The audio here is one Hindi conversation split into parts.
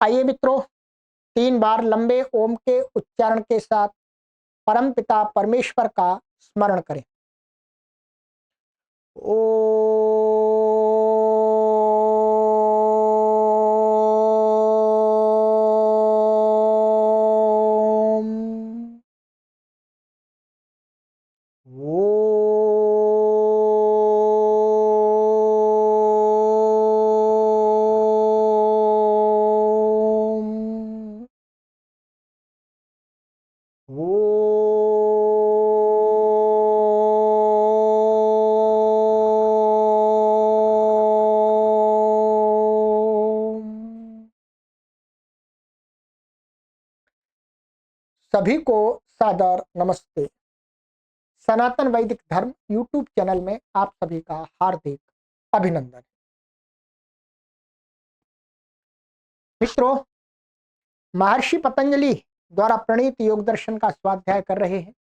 आइए मित्रों, 3 बार लंबे ओम के उच्चारण के साथ परम पिता परमेश्वर का स्मरण करें। ओ सभी को सादर नमस्ते। सनातन वैदिक धर्म यूट्यूब चैनल में आप सभी का हार्दिक अभिनंदन। मित्रों, महर्षि पतंजलि द्वारा प्रणीत योग दर्शन का स्वाध्याय कर रहे हैं।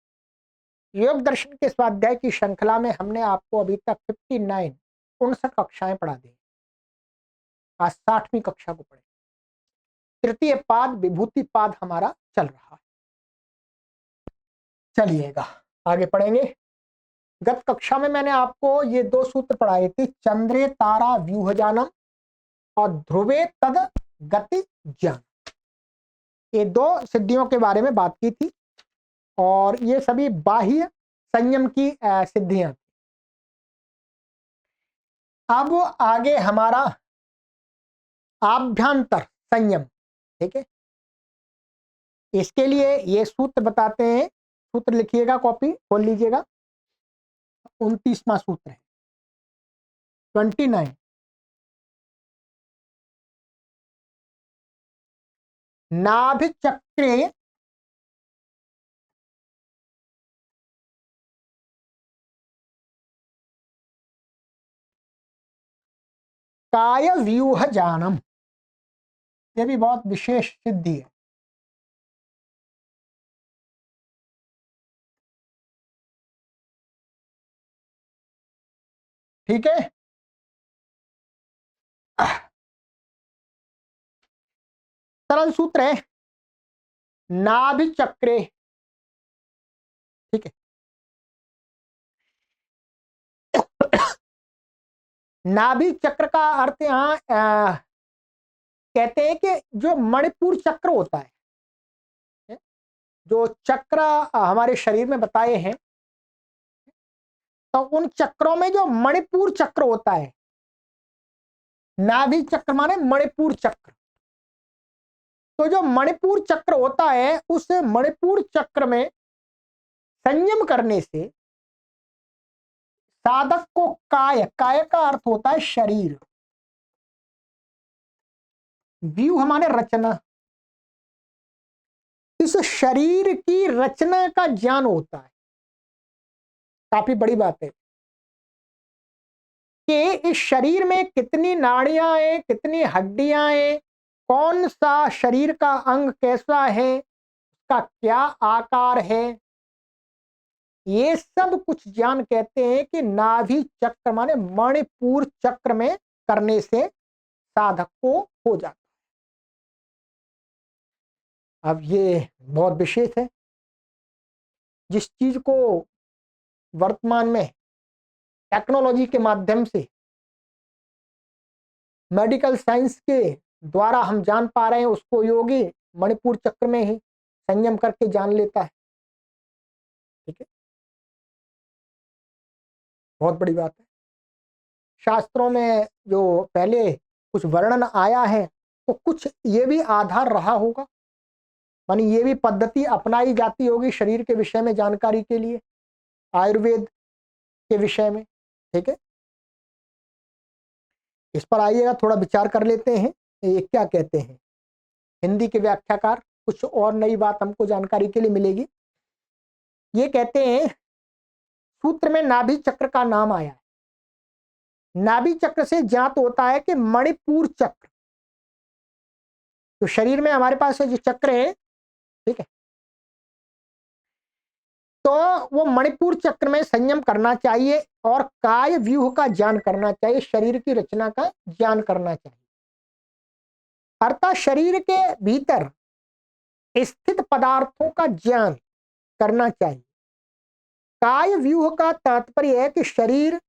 योग दर्शन के स्वाध्याय की श्रृंखला में हमने आपको अभी तक 59 कक्षाएं पढ़ा दी। आज 60वीं कक्षा को पढ़े। तृतीय पाद विभूति पाद हमारा चल रहा है। चलिएगा आगे पढ़ेंगे। गत कक्षा में मैंने आपको ये 2 सूत्र पढ़ाए थे, चंद्रे तारा व्यूहजानम और ध्रुवे तद गति ज्ञान। ये 2 सिद्धियों के बारे में बात की थी और ये सभी बाह्य संयम की सिद्धियां थी। अब आगे हमारा आभ्यंतर संयम, ठीक है। इसके लिए ये सूत्र बताते हैं। सूत्र लिखिएगा, कॉपी खोल लीजिएगा। 29वां सूत्र है, 29। नाभि चक्रे काय व्यूह जानम। यह भी बहुत विशेष सिद्धि है। ठीक है। सरल सूत्र है, नाभि चक्रे, ठीक है। नाभि चक्र का अर्थ यहाँ कहते हैं कि जो मणिपुर चक्र होता है, जो चक्र हमारे शरीर में बताए हैं, तो उन चक्रों में जो मणिपुर चक्र होता है, नाभि चक्र माने मणिपुर चक्र। तो जो मणिपुर चक्र होता है, उस मणिपुर चक्र में संयम करने से साधक को काय, काय का अर्थ होता है शरीर, व्यूह माने रचना, इस शरीर की रचना का ज्ञान होता है। काफी बड़ी बात है कि इस शरीर में कितनी नाड़ियां हैं, कितनी हड्डियां हैं, कौन सा शरीर का अंग कैसा है, उसका क्या आकार है, ये सब कुछ ज्ञान कहते हैं कि नाभि चक्र माने मणिपुर चक्र में करने से साधक को हो जाता है। अब ये बहुत विशेष है। जिस चीज को वर्तमान में टेक्नोलॉजी के माध्यम से, मेडिकल साइंस के द्वारा हम जान पा रहे हैं, उसको योगी मणिपुर चक्र में ही संयम करके जान लेता है। ठीक है, बहुत बड़ी बात है। शास्त्रों में जो पहले कुछ वर्णन आया है, तो कुछ ये भी आधार रहा होगा, मानी ये भी पद्धति अपनाई जाती होगी शरीर के विषय में जानकारी के लिए, आयुर्वेद के विषय में। ठीक है, इस पर आइएगा, थोड़ा विचार कर लेते हैं ये क्या कहते हैं। हिंदी के व्याख्याकार, कुछ और नई बात हमको जानकारी के लिए मिलेगी। ये कहते हैं, सूत्र में नाभि चक्र का नाम आया है। नाभि चक्र से ज्ञात होता है कि मणिपुर चक्र, तो शरीर में हमारे पास जो चक्र है, ठीक है, तो वो मणिपुर चक्र में संयम करना चाहिए और काय व्यूह का ज्ञान करना चाहिए, शरीर की रचना का ज्ञान करना चाहिए। अर्थात शरीर के भीतर स्थित पदार्थों का ज्ञान करना चाहिए। काय व्यूह का तात्पर्य है कि शरीर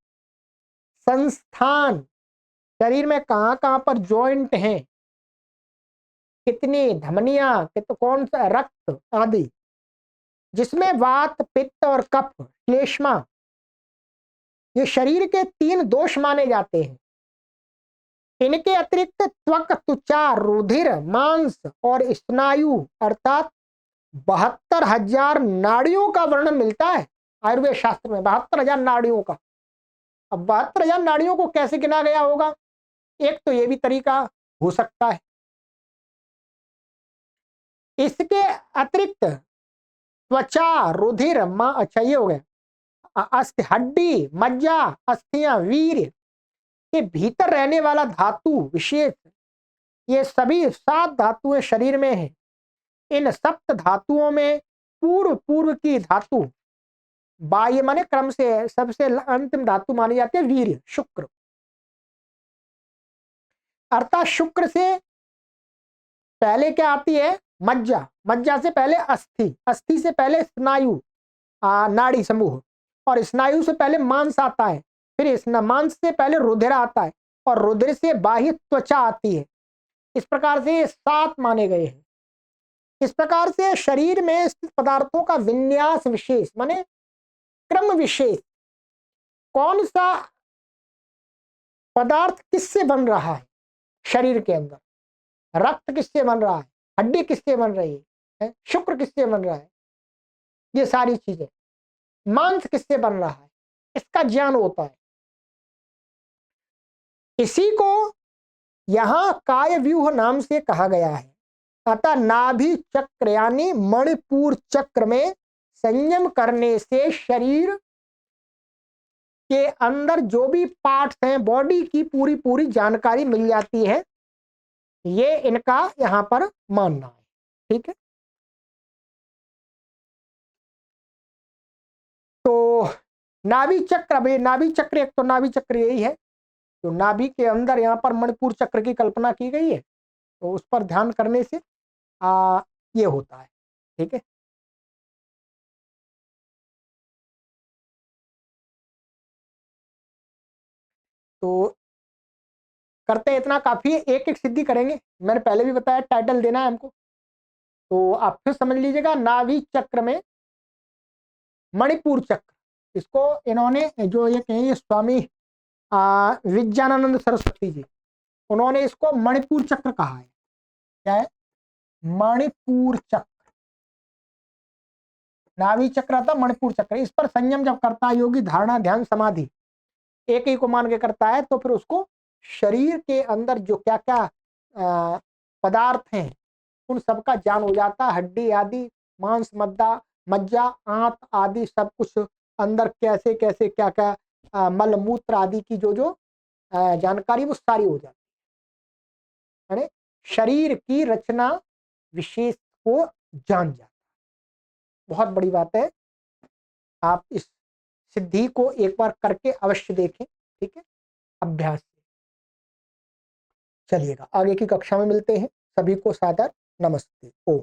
संस्थान, शरीर में कहां कहां पर जॉइंट हैं, कितनी धमनियां, कौन सा रक्त आदि, जिसमें वात, पित्त और कफ, श्लेष्मा, ये शरीर के 3 दोष माने जाते हैं। इनके अतिरिक्त त्वक, त्वचा, रुधिर, मांस और स्नायु अर्थात 72,000 नाड़ियों का वर्णन मिलता है आयुर्वेद शास्त्र में। 72,000 नाड़ियों का। अब 72,000 नाड़ियों को कैसे गिना गया होगा? एक तो ये भी तरीका हो सकता है। इसके अतिरिक्त त्वचा, रुधिर, अच्छा ये हो गया, अस्थि, हड्डी, मज्जा, अस्थियां, वीर्य के भीतर रहने वाला धातु विशेष, ये सभी 7 धातुएं शरीर में हैं। इन सप्त धातुओं में पूर्व पूर्व की धातु बाह्य माने क्रम से सबसे अंतिम धातु मानी जाती है वीर्य, शुक्र। अर्थात शुक्र से पहले क्या आती है? मज्जा, मज्जा से पहले अस्थि, अस्थि से पहले स्नायु, नाड़ी समूह, और स्नायु से पहले मांस आता है, फिर इस मांस से पहले रुधिर आता है, और रुधिर से बाह्य त्वचा आती है। इस प्रकार से 7 माने गए हैं। इस प्रकार से शरीर में स्थित पदार्थों का विन्यास विशेष माने क्रम विशेष, कौन सा पदार्थ किससे बन रहा है शरीर के अंदर, रक्त किससे बन रहा है, हड्डी किससे बन रही है, शुक्र किससे बन रहा है, ये सारी चीजें, मांस किससे बन रहा है, इसका ज्ञान होता है। इसी को यहां काय व्यूह नाम से कहा गया है। अतः नाभि चक्र यानी मणिपुर चक्र में संयम करने से शरीर के अंदर जो भी पार्ट्स हैं बॉडी की पूरी पूरी जानकारी मिल जाती है, ये इनका यहां पर मानना है। ठीक है, तो नाभि चक्र, अभी नाभि चक्र, एक तो नाभि चक्र यही है जो नाभि के अंदर यहाँ पर मणिपुर चक्र की कल्पना की गई है, तो उस पर ध्यान करने से ये होता है। ठीक है, तो करते हैं इतना काफी है। एक एक सिद्धि करेंगे, मैंने पहले भी बताया टाइटल देना है हमको, तो आप फिर समझ लीजिएगा। नाभि चक्र में मणिपुर चक्र, इसको इन्होंने जो ये कहेंगे स्वामी विज्ञानानंद सरस्वती जी, उन्होंने इसको मणिपुर चक्र कहा है। क्या है? मणिपुर चक्र, नाभि चक्र था मणिपुर चक्र। इस पर संयम जब करता है योगी, धारणा, ध्यान, समाधि एक ही को मान के करता है, तो फिर उसको शरीर के अंदर जो क्या क्या पदार्थ हैं उन सबका ज्ञान हो जाता है। हड्डी आदि, मांस, मज्जा, मज्जा, आंत आदि सब कुछ अंदर कैसे कैसे क्या क्या मल मूत्र आदि की जो जो जानकारी वो सारी हो जाती है। शरीर की रचना विशेष को जान जाता है। बहुत बड़ी बात है। आप इस सिद्धि को एक बार करके अवश्य देखें। ठीक है, अभ्यास से चलिएगा। आगे की कक्षा में मिलते हैं। सभी को सादर नमस्ते। ओम।